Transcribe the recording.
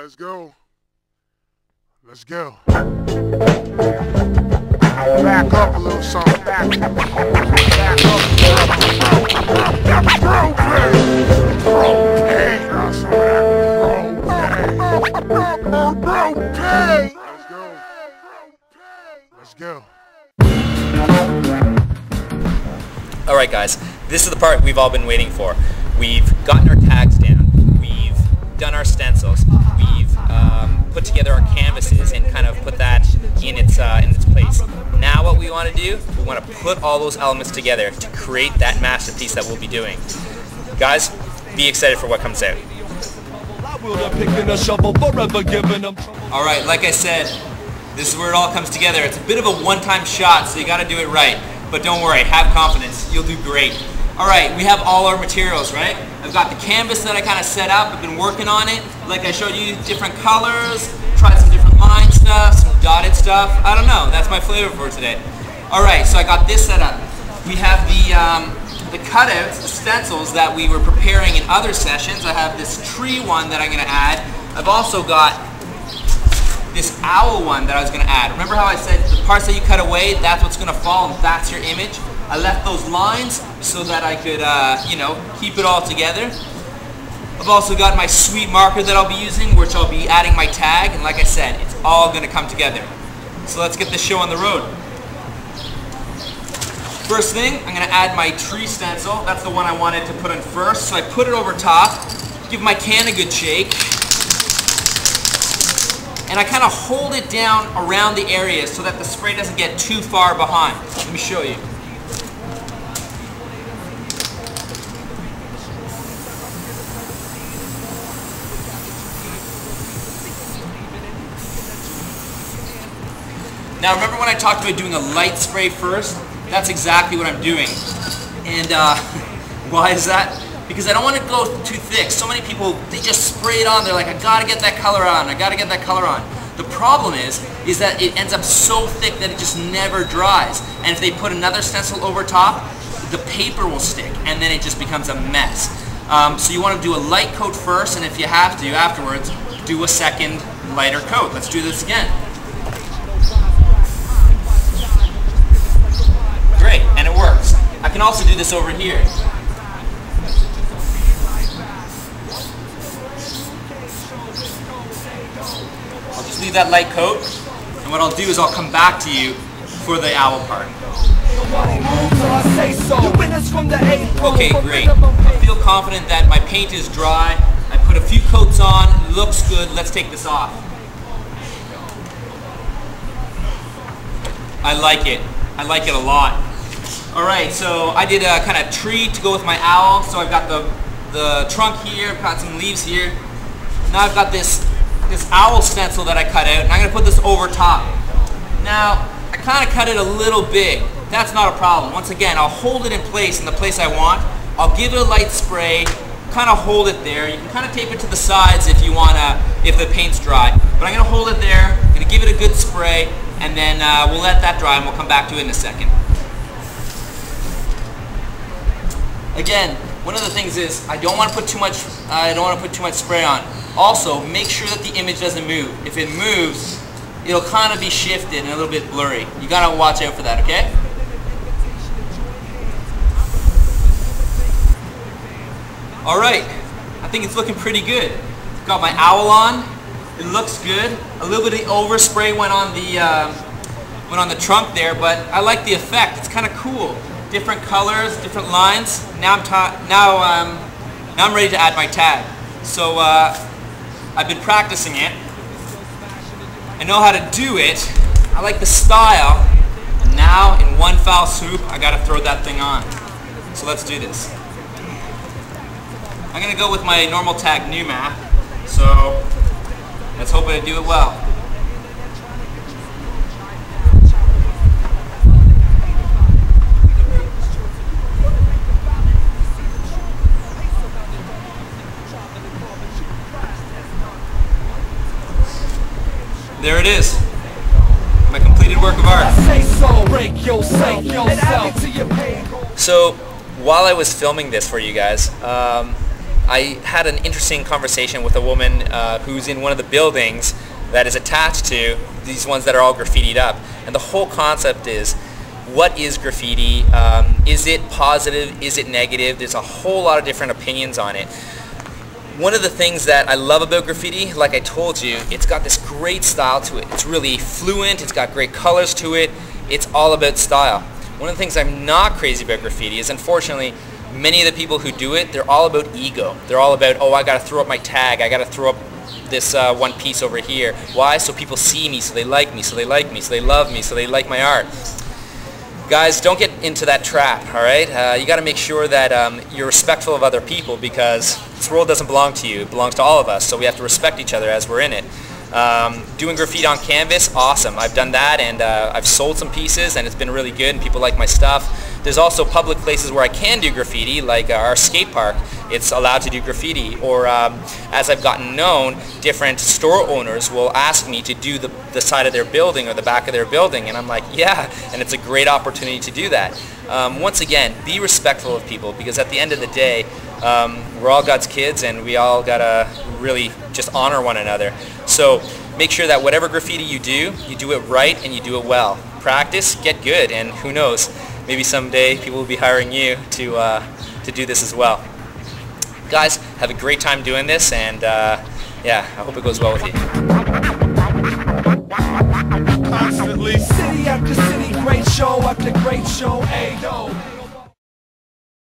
Let's go. Let's go. Back up a little something. Back up. Let's go. Alright guys, this is the part we've all been waiting for. We've gotten our tags down, we've done our stencils, we've put together our canvases and kind of put that in its place. Now what we want to do, we want to put all those elements together to create that masterpiece that we'll be doing. Guys, be excited for what comes out. Alright, like I said, this is where it all comes together. It's a bit of a one-time shot, so you got to do it right. But don't worry, have confidence. You'll do great. Alright, we have all our materials, right? I've got the canvas that I kind of set up. I've been working on it. Like I showed you, different colors, tried some different line stuff, some dotted stuff. I don't know, that's my flavor for today. Alright, so I got this set up. We have the cutouts, the stencils that we were preparing in other sessions. I have this tree one that I'm going to add. I've also got this owl one that I was going to add. Remember how I said the parts that you cut away, that's what's going to fall and that's your image? I left those lines so that I could, you know, keep it all together. I've also got my sweet marker that I'll be using, which I'll be adding my tag, and like I said, it's all going to come together. So let's get this show on the road. First thing, I'm going to add my tree stencil. That's the one I wanted to put in first. So I put it over top, give my can a good shake, and I kind of hold it down around the areas so that the spray doesn't get too far behind. Let me show you. Now remember when I talked about doing a light spray first? That's exactly what I'm doing. And why is that? Because I don't want to go too thick. So many people, they just spray it on. They're like, I gotta get that color on. I gotta get that color on. The problem is that it ends up so thick that it just never dries. And if they put another stencil over top, the paper will stick, and then it just becomes a mess. So you want to do a light coat first, and if you have to, afterwards, do a second lighter coat. Let's do this again. Great, and it works. I can also do this over here. I'll just leave that light coat, and what I'll do is I'll come back to you for the owl part. Okay, great. I feel confident that my paint is dry. I put a few coats on, it looks good. Let's take this off. I like it. I like it a lot. Alright, so I did a kind of tree to go with my owl. So I've got the trunk here, I've got some leaves here. Now I've got this owl stencil that I cut out, and I'm going to put this over top. Now, I kind of cut it a little big. That's not a problem. Once again, I'll hold it in place I want. I'll give it a light spray, kind of hold it there. You can kind of tape it to the sides if you want to, if the paint's dry. But I'm going to hold it there, I'm going to give it a good spray, and then we'll let that dry and we'll come back to it in a second. Again, one of the things is I don't want to put too much spray on. Also, make sure that the image doesn't move. If it moves, it'll kind of be shifted and a little bit blurry. You gotta watch out for that, okay? Alright, I think it's looking pretty good. Got my owl on. It looks good. A little bit of the overspray went on the trunk there, but I like the effect. It's kind of cool. Different colors, different lines. Now I'm ready to add my tag. So I've been practicing it. I know how to do it. I like the style. And now in one foul swoop, I gotta throw that thing on. So let's do this. I'm gonna go with my normal tag new map. So let's hope I do it well. There it is, my completed work of art. So while I was filming this for you guys, I had an interesting conversation with a woman who's in one of the buildings that is attached to these ones that are all graffitied up. And the whole concept is, what is graffiti? Is it positive? Is it negative? There's a whole lot of different opinions on it. One of the things that I love about graffiti, like I told you, it's got this great style to it. It's really fluent, it's got great colors to it, it's all about style. One of the things I'm not crazy about graffiti is, unfortunately, many of the people who do it, they're all about ego. They're all about, oh, I gotta throw up my tag, I gotta throw up this one piece over here. Why? So people see me, so they like me, so they like me, so they love me, so they like my art. Guys, don't get into that trap, all right? You got to make sure that you're respectful of other people, because this world doesn't belong to you. It belongs to all of us, so we have to respect each other as we're in it. Doing graffiti on canvas, awesome. I've done that, and I've sold some pieces, and it's been really good, and people like my stuff. There's also public places where I can do graffiti, like our skate park. It's allowed to do graffiti. Or as I've gotten known, different store owners will ask me to do the side of their building or the back of their building, and I'm like, yeah, and it's a great opportunity to do that. Once again, be respectful of people, because at the end of the day, we're all God's kids, and we all gotta really just honor one another. So make sure that whatever graffiti you do it right and you do it well. Practice, get good, and who knows, maybe someday people will be hiring you to do this as well. Guys, have a great time doing this, and yeah, I hope it goes well with you. Constantly, city after city, great show after great show, ayo.